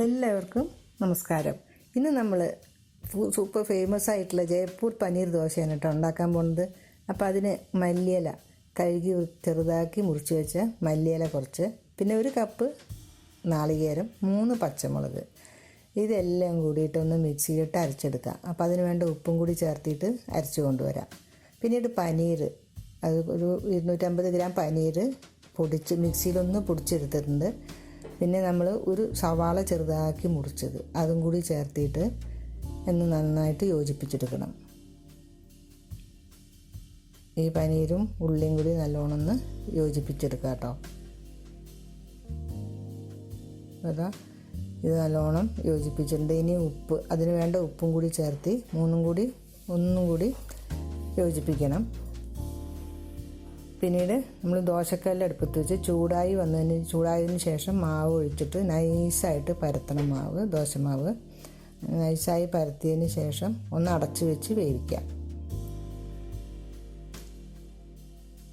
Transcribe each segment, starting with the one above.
എല്ലാവർക്കും നമസ്കാരം. ഇന്ന് നമ്മൾ സൂപ്പർ ഫേമസ് ആയിട്ടുള്ള ജയ്പൂർ പനീർ ദോശയാണ് കേട്ടോ ഉണ്ടാക്കാൻ പോകുന്നത്. അപ്പോൾ അതിന് മല്ലിയില കഴുകി ചെറുതാക്കി മുറിച്ച് വെച്ച മല്ലിയില കുറച്ച്, പിന്നെ 1 കപ്പ് നാളികേരം, 3 പച്ചമുളക്, ഇതെല്ലാം കൂടിയിട്ടൊന്ന് മിക്സിയിലിട്ട് അരച്ചെടുക്കാം. അപ്പോൾ അതിന് വേണ്ട ഉപ്പും കൂടി ചേർത്തിട്ട് അരച്ച് കൊണ്ടുവരാം. പിന്നീട് പനീർ, അത് ഒരു 250 ഗ്രാം പനീർ മിക്സിയിലൊന്ന് പൊടിച്ചെടുത്തിട്ടുണ്ട്. പിന്നെ നമ്മൾ ഒരു സവാള ചെറുതാക്കി മുറിച്ചത് അതും കൂടി ചേർത്തിട്ട് ഒന്ന് നന്നായിട്ട് യോജിപ്പിച്ചെടുക്കണം. ഈ പനീരും ഉള്ളിയും കൂടി നല്ലോണം ഒന്ന് യോജിപ്പിച്ചെടുക്കുക കേട്ടോ. അതാ ഇത് നല്ലോണം യോജിപ്പിച്ചിട്ടുണ്ട്. ഇനി ഉപ്പ്, അതിന് വേണ്ട ഉപ്പും കൂടി ചേർത്ത് ഒന്നും കൂടി യോജിപ്പിക്കണം. പിന്നീട് നമ്മൾ ദോശക്കല്ല് അടുപ്പത്ത് വെച്ച് ചൂടായതിന് ശേഷം മാവ് ഒഴിച്ചിട്ട് നൈസായിട്ട് പരത്തണം. ദോശമാവ് നൈസായി പരത്തിയതിന് ശേഷം ഒന്ന് അടച്ച് വെച്ച് വേവിക്കാം.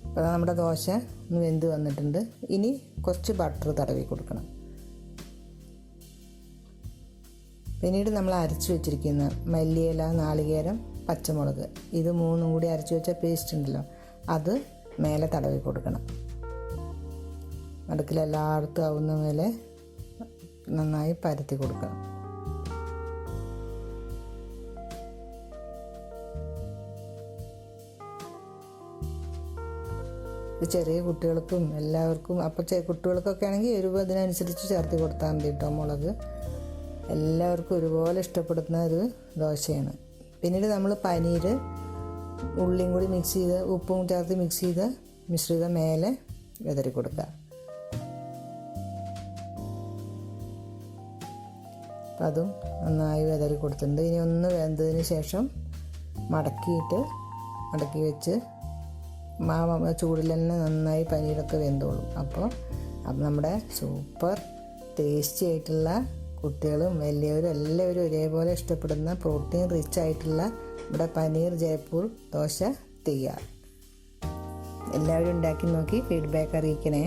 അപ്പോൾ നമ്മുടെ ദോശ ഒന്ന് വെന്ത് വന്നിട്ടുണ്ട്. ഇനി കുറച്ച് ബട്ടർ തടവി കൊടുക്കണം. പിന്നീട് നമ്മൾ അരച്ച് വെച്ചിരിക്കുന്ന മല്ലിയില, നാളികേരം, പച്ചമുളക്, ഇത് 3 കൂടി അരച്ച് വെച്ച പേസ്റ്റ് ഉണ്ടല്ലോ, അത് മേലെ തടവി കൊടുക്കണം. അടുക്കിലെല്ലായിടത്തും ആവുന്ന മേലെ നന്നായി പരത്തി കൊടുക്കണം. ഇത് ചെറിയ കുട്ടികൾക്കും എല്ലാവർക്കും, അപ്പോൾ കുട്ടികൾക്കൊക്കെ ആണെങ്കിൽ എരിവ് അതിനനുസരിച്ച് ചേർത്ത് കൊടുത്താൽ മതി കേട്ടോ. മുളക് എല്ലാവർക്കും ഒരുപോലെ ഇഷ്ടപ്പെടുന്ന ഒരു ദോശയാണ്. പിന്നീട് നമ്മൾ പനീർ, ഉള്ളിയും കൂടി മിക്സ് ചെയ്ത് ഉപ്പും ചേർത്ത് മിക്സ് ചെയ്ത് മിശ്രിതം മേലെ വിതറി കൊടുക്കുക. അപ്പം അതും നന്നായി വിതറി കൊടുത്തിട്ടുണ്ട്. ഇനി ഒന്ന് വെന്തതിന് ശേഷം മടക്കി വെച്ച് ചൂടിൽ തന്നെ നന്നായി പനീരൊക്കെ വെന്തോളും. അപ്പോൾ നമ്മുടെ സൂപ്പർ ടേസ്റ്റി ആയിട്ടുള്ള, കുട്ടികളും വലിയവരും എല്ലാവരും ഒരേപോലെ ഇഷ്ടപ്പെടുന്ന പ്രോട്ടീൻ റിച്ച് ആയിട്ടുള്ള നമ്മുടെ പനീർ ജയ്പൂർ ദോശ തയ്യാർ. എല്ലാവരും ഉണ്ടാക്കി നോക്കി ഫീഡ്ബാക്ക് അറിയിക്കണേ.